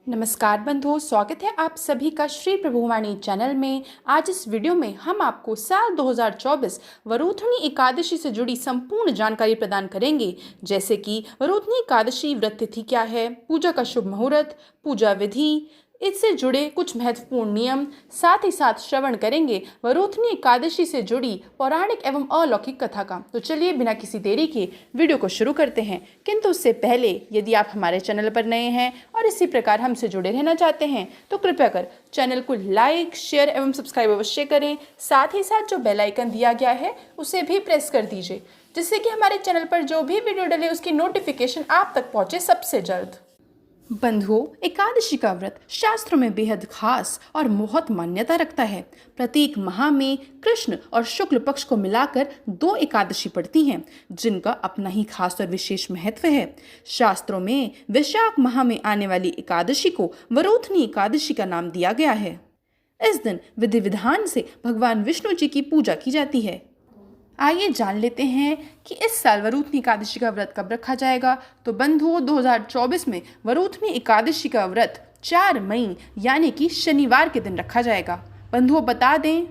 नमस्कार बंधुओं, स्वागत है आप सभी का श्री प्रभुवाणी चैनल में। आज इस वीडियो में हम आपको साल 2024 वरूथनी एकादशी से जुड़ी संपूर्ण जानकारी प्रदान करेंगे, जैसे कि वरूथनी एकादशी व्रत तिथि क्या है, पूजा का शुभ मुहूर्त, पूजा विधि, इससे जुड़े कुछ महत्वपूर्ण नियम, साथ ही साथ श्रवण करेंगे वरूथनी एकादशी से जुड़ी पौराणिक एवं अलौकिक कथा का। तो चलिए बिना किसी देरी के वीडियो को शुरू करते हैं। किंतु उससे पहले यदि आप हमारे चैनल पर नए हैं और इसी प्रकार हमसे जुड़े रहना चाहते हैं तो कृपया कर चैनल को लाइक, शेयर एवं सब्सक्राइब अवश्य करें। साथ ही साथ जो बेल आइकन दिया गया है उसे भी प्रेस कर दीजिए, जिससे कि हमारे चैनल पर जो भी वीडियो डले उसकी नोटिफिकेशन आप तक पहुंचे सबसे जल्द। बंधुओं, एकादशी का व्रत शास्त्रों में बेहद खास और बहुत मान्यता रखता है। प्रत्येक माह में कृष्ण और शुक्ल पक्ष को मिलाकर 2 एकादशी पड़ती हैं, जिनका अपना ही खास और विशेष महत्व है। शास्त्रों में वैशाख माह में आने वाली एकादशी को वरूथनी एकादशी का नाम दिया गया है। इस दिन विधि विधान से भगवान विष्णु जी की पूजा की जाती है। आइए जान लेते हैं कि इस साल वरूथनी एकादशी का व्रत कब रखा जाएगा। तो बंधुओं, 2024 में वरूथनी एकादशी का व्रत 4 मई यानी कि शनिवार के दिन रखा जाएगा। बंधुओं, बता दें,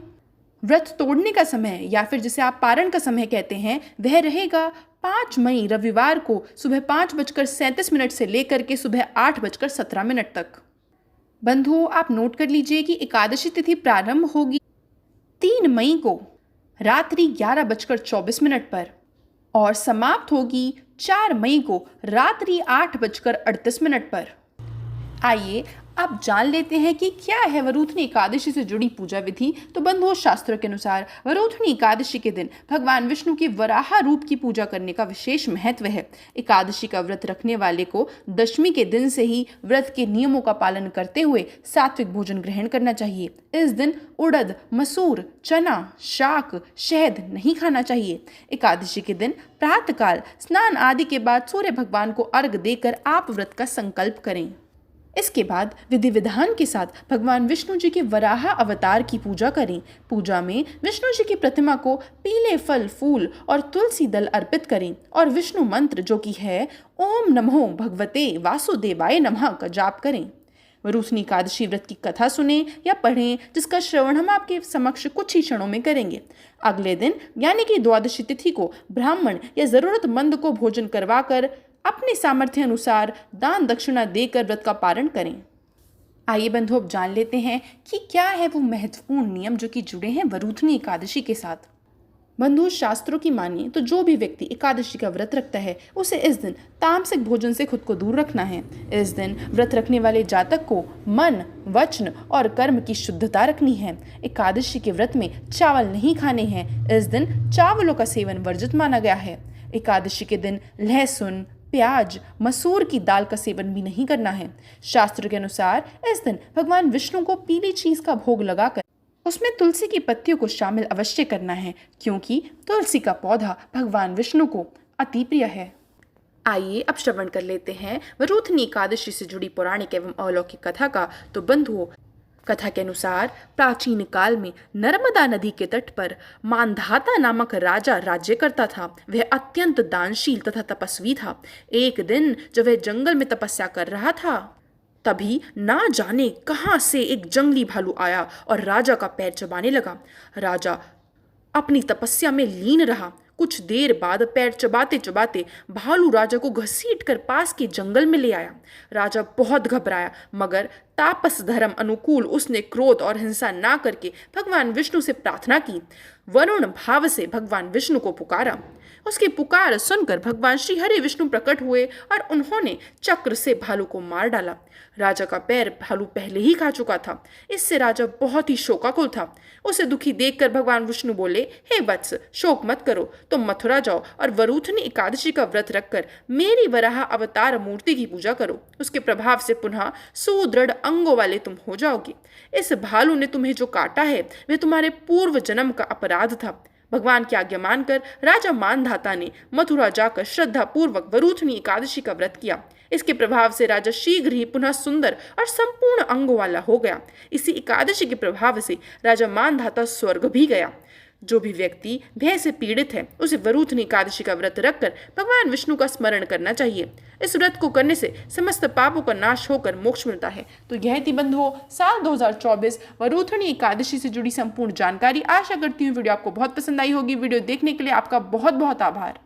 व्रत तोड़ने का समय या फिर जिसे आप पारण का समय कहते हैं, वह रहेगा 5 मई रविवार को सुबह 5:37 से लेकर के सुबह 8:17 तक। बंधुओं, आप नोट कर लीजिए कि एकादशी तिथि प्रारंभ होगी 3 मई को रात्रि 11:24 पर और समाप्त होगी 4 मई को रात्रि 8:38 पर। आइए अब जान लेते हैं कि क्या है वरूथनी एकादशी से जुड़ी पूजा विधि। तो बंधुओं, शास्त्रों के अनुसार वरूथनी एकादशी के दिन भगवान विष्णु की वराह रूप की पूजा करने का विशेष महत्व है। एकादशी का व्रत रखने वाले को दशमी के दिन से ही व्रत के नियमों का पालन करते हुए सात्विक भोजन ग्रहण करना चाहिए। इस दिन उड़द, मसूर, चना, शाक, शहद नहीं खाना चाहिए। एकादशी के दिन प्रातःकाल स्नान आदि के बाद सूर्य भगवान को अर्घ देकर आप व्रत का संकल्प करें। इसके बाद विधि विधान के साथ भगवान विष्णु जी के वराह अवतार की पूजा करें। पूजा में विष्णु जी की प्रतिमा को पीले फल, फूल और तुलसी दल अर्पित करें और विष्णु मंत्र जो कि है ओम नमो भगवते वासुदेवाय नमः का जाप करें। वरूथनी एकादशी व्रत की कथा सुने या पढ़ें, जिसका श्रवण हम आपके समक्ष कुछ ही क्षणों में करेंगे। अगले दिन यानी कि द्वादशी तिथि को ब्राह्मण या जरूरतमंद को भोजन करवाकर अपने सामर्थ्य अनुसार दान दक्षिणा देकर व्रत का पारण करें। आइए बंधु, अब जान लेते हैं कि क्या है वो महत्वपूर्ण नियम जो कि जुड़े हैं वरूथनी एकादशी के साथ। बंधु, शास्त्रों की मानिए तो जो भी व्यक्ति एकादशी का व्रत रखता है उसे इस दिन तामसिक भोजन से खुद को दूर रखना है। इस दिन व्रत रखने वाले जातक को मन, वचन और कर्म की शुद्धता रखनी है। एकादशी के व्रत में चावल नहीं खाने हैं। इस दिन चावलों का सेवन वर्जित माना गया है। एकादशी के दिन लहसुन, प्याज, मसूर की दाल का सेवन भी नहीं करना है। शास्त्र के अनुसार इस दिन भगवान विष्णु को पीली चीज का भोग लगाकर उसमें तुलसी की पत्तियों को शामिल अवश्य करना है, क्योंकि तुलसी का पौधा भगवान विष्णु को अति प्रिय है। आइए अब श्रवण कर लेते हैं वरूथनी एकादशी से जुड़ी पौराणिक एवं अलौकिक कथा का। तो बंधुओं, कथा के अनुसार प्राचीन काल में नर्मदा नदी के तट पर मानधाता नामक राजा राज्य करता था। वह अत्यंत दानशील तथा तपस्वी था। एक दिन जब वह जंगल में तपस्या कर रहा था, तभी ना जाने कहां से एक जंगली भालू आया और राजा का पैर चबाने लगा। राजा अपनी तपस्या में लीन रहा। कुछ देर बाद पैर चबाते चबाते भालू राजा को घसीट कर पास के जंगल में ले आया। राजा बहुत घबराया, मगर तापस धर्म अनुकूल उसने क्रोध और हिंसा ना करके भगवान विष्णु से प्रार्थना की। वरुण भाव से भगवान विष्णु को पुकारा। उसकी पुकार सुनकर भगवान श्री हरि विष्णु प्रकट हुए और उन्होंने चक्र से भालू को मार डाला। राजा का पैर भालू पहले ही खा चुका था। इससे राजा बहुत ही शोकाकुल था। उसे दुखी देखकर भगवान विष्णु बोले, हे वत्स, शोक मत करो, तुम मथुरा जाओ और वरूथनी एकादशी का व्रत रखकर मेरी वराह अवतार मूर्ति की पूजा करो। उसके प्रभाव से पुनः सुदृढ़ अंगों वाले तुम हो जाओगे। इस भालू ने तुम्हें जो काटा है वह तुम्हारे पूर्व जन्म का अपराध था। भगवान की आज्ञा मानकर राजा मानधाता ने मथुरा जाकर श्रद्धा पूर्वक वरूथनी एकादशी का व्रत किया। इसके प्रभाव से राजा शीघ्र ही पुनः सुंदर और संपूर्ण अंगों वाला हो गया। इसी एकादशी के प्रभाव से राजा मानधाता स्वर्ग भी गया। जो भी व्यक्ति भय से पीड़ित है उसे वरूथनी एकादशी का व्रत रखकर भगवान विष्णु का स्मरण करना चाहिए। इस व्रत को करने से समस्त पापों का नाश होकर मोक्ष मिलता है। तो यह थी बंधुओं साल 2024 वरूथनी एकादशी से जुड़ी संपूर्ण जानकारी। आशा करती हूँ वीडियो आपको बहुत पसंद आई होगी। वीडियो देखने के लिए आपका बहुत बहुत आभार।